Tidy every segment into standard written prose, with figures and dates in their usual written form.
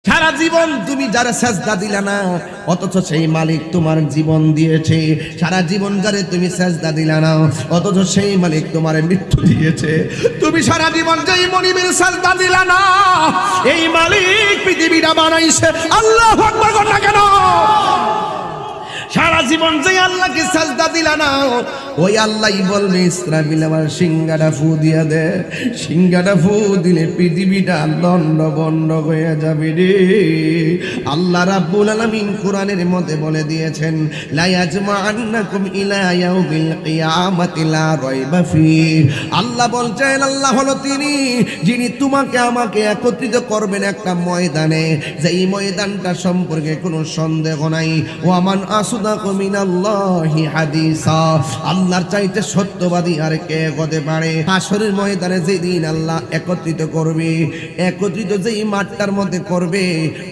সারা জীবন তুমি যারা সাজদা দিলা না, অথচ সেই মালিক তোমার জীবন দিয়েছে। সারা জীবন যারে তুমি সাজদা দিলা না, অথচ সেই মালিক তোমার মৃত্যু দিয়েছে। তুমি সারা জীবন যেই মনিবের সাজদা দিলা না, এই মালিক পৃথিবীটা বানাইছে। আল্লাহু আকবার বল না কেন? সারা জীবন যে আল্লাহকে সাজদা দিলা না, ওই আল্লাহই বলবে ইসরাফিল আমার সিংহাটা ফু দিয়া দে। সিংহাটা ফু দিলে পৃথিবীটা লন্ড বন্ড হয়ে যাবে রে। আল্লাহ রাব্বুল আলামিন কোরআনের মধ্যে বলে দিয়েছেন, লা ইয়াজমাআন্নাকুম ইলা ইয়াউমিল কিয়ামাতি লা রাইবা ফি। আল্লাহ বলছেন, আল্লাহ হলো তিনি যিনি তোমাকে আমাকে একত্রিত করবেন একটা ময়দানে, যেই ময়দানটা সম্পর্কে কোনো সন্দেহ নাই। ওয়ামান আসদাকু মিনাল্লাহি হাদিসা। আল্লাহর চাইতে সত্যবাদী আর কে হতে পারে? হাশরের ময়দানে যেদিন আল্লাহ একত্রিত করবে, একত্রিত যেই মাঠটার মধ্যে করবে,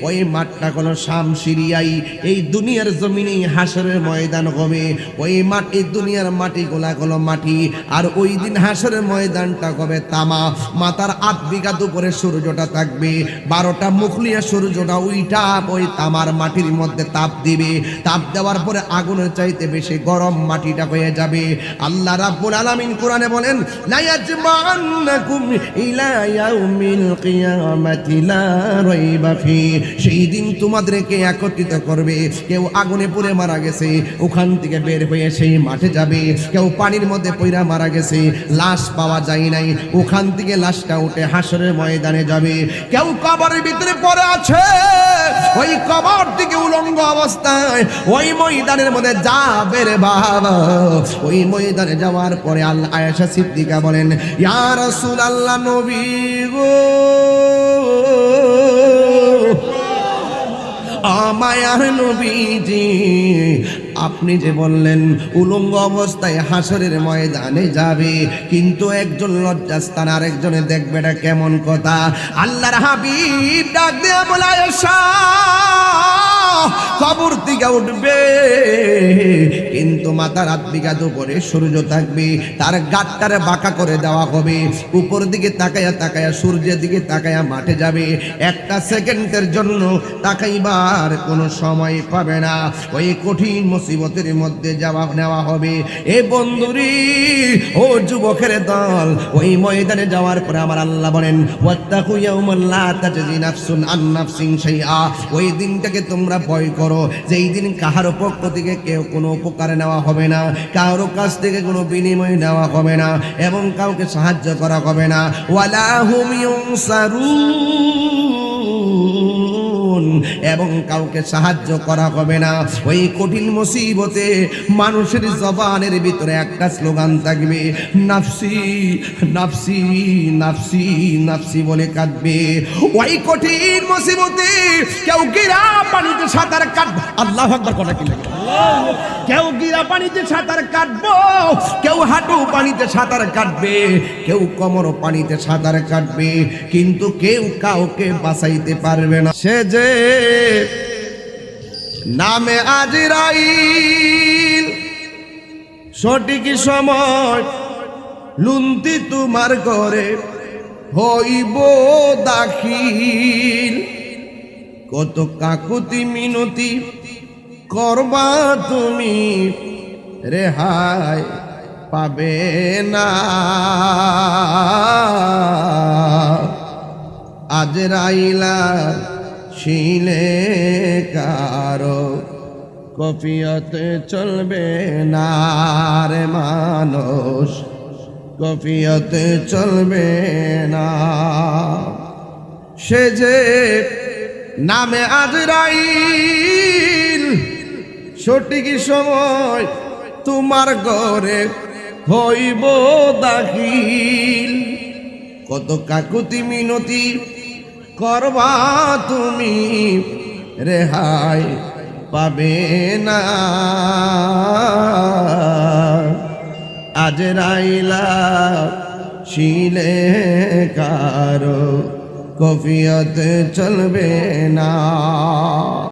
ওই মাঠটা কোনো শামশিরিয়াই। এই দুনিয়ার জমিনে হাশরের ময়দান হবে। ওই মাটি, দুনিয়ার মাটিগুলা হলো মাটি, আর ওই দিন হাশরের ময়দানটা হবে তামা। মাথার ৮ বিঘা দুপুরে সূর্যটা থাকবে, 12টা মুখলিয়া সূর্যটা ওইটা ওই তামার মাটির মধ্যে তাপ দিবে। তাপ দেওয়ার পরে আগুনের চাইতে বেশি গরম মাটিটা হয়ে যাবে। আল্লাহ রাব্বুল আলামিন কোরআনে বলেন, লা ইয়াজমাআন্নাকুম ইলা ইয়াউমিল কিয়ামাতি লা রাইবা ফি। সেই দিন তোমাদেরকে একত্রিত করবে। কেউ আগুনে পুড়ে মারা গেছে, ওখান থেকে বের হয়ে সেই মাঠে যাবে। কেউ পানির মধ্যে পইরা মারা গেছে, লাশ পাওয়া যায় নাই, ওখান থেকে লাশটা উঠে হাশরের ময়দানে যাবে। কেউ কবরের ভিতরে পড়ে আছে, ওই কবর থেকে উলঙ্গ অবস্থায় ওই ময়দানের মধ্যে যাবে রে বাবা। ওই ময়দানে যাওয়ার পরে আল্লাহ আয়েশা সিদ্দিকা বলেন, ইয়া রাসূলুল্লাহ, নবী গো, মায়ার নবীজি, আপনি যে বললেন উলঙ্গ অবস্থায় হাশরের ময়দানে যাবে, কিন্তু একজন লজ্জাস্থান আর একজনে দেখবে, এটা কেমন কথা? আল্লাহর হাবিব ডাক দিয়ে বলে, আয়েশা, কবর থেকে উঠবে, কিন্তু মাথার ৮ বিঘা দুপুরে সূর্য থাকবে, তার গাটটারে বাঁকা করে দেওয়া হবে। উপর দিকে তাকায়া তাকায়া, সূর্যের দিকে তাকায়া মাঠে যাবে। একটা সেকেন্ডের জন্য তাকাইবার কোনো সময় পাবে না। ওই কঠিন মুসিবতের মধ্যে যাওয়া নেওয়া হবে। এ বন্ধুরি, ও যুবকের দল, ওই ময়দানে যাওয়ার পরে আমার আল্লাহ বলেন, ওয়াত্তাকু ইয়াওমান লা তাজজি নাফসুন আন নাফসিন শাইআ। ওই দিনটাকে তোমরা ভয় করো, যেই দিন কাহারও পক্ষ থেকে কেউ কোনো উপকার নেওয়া হবে না, কারো কাছ থেকে কোনো বিনিময় নেওয়া হবে না, এবং কাউকে সাহায্য করা হবে না। ওয়ালা হুম ইউনসারুন, এবং কাউকে সাহায্য করা হবে না। ওই কঠিন মুসিবতে মানুষের জবানের ভিতরে একটা স্লোগান থাকবে, নাফসি নাফসি নাফসি নাফসি বলে কাঁদবে। ওই কঠিন মুসিবতে কেউ গিরা পানিতে সাঁতার কাটবে। আল্লাহু আকবার কথা কি লাগে? কেউ গিরা পানিতে সাঁতার কাটবো, কেউ হাঁটু পানিতে সাঁতার কাটবে, কেউ কোমর পানিতে সাঁতার কাটবে, কিন্তু কেউ কাউকে বাঁচাইতে পারবে না। সে যে নামে আজরাইল, সঠিক সময় লুন্তি তোমার ঘরে হইব দাখিল। কত কাকুতি মিনতি করবা তুমি, রেহাই পাবে না। আজরাইলা শিলে কারো কফিয়তে চলবে না রে মানুষ, কফিয়তে চলবে না। সে যে নামে আজরাইল, সঠিক সময় তোমার ঘরে হইব দাখিল। কত কাকুতি মিনতি করবা তুমি, রেহাই পাবে না। আজরাইলা শিলে কারো কফিয়ত চলবে না।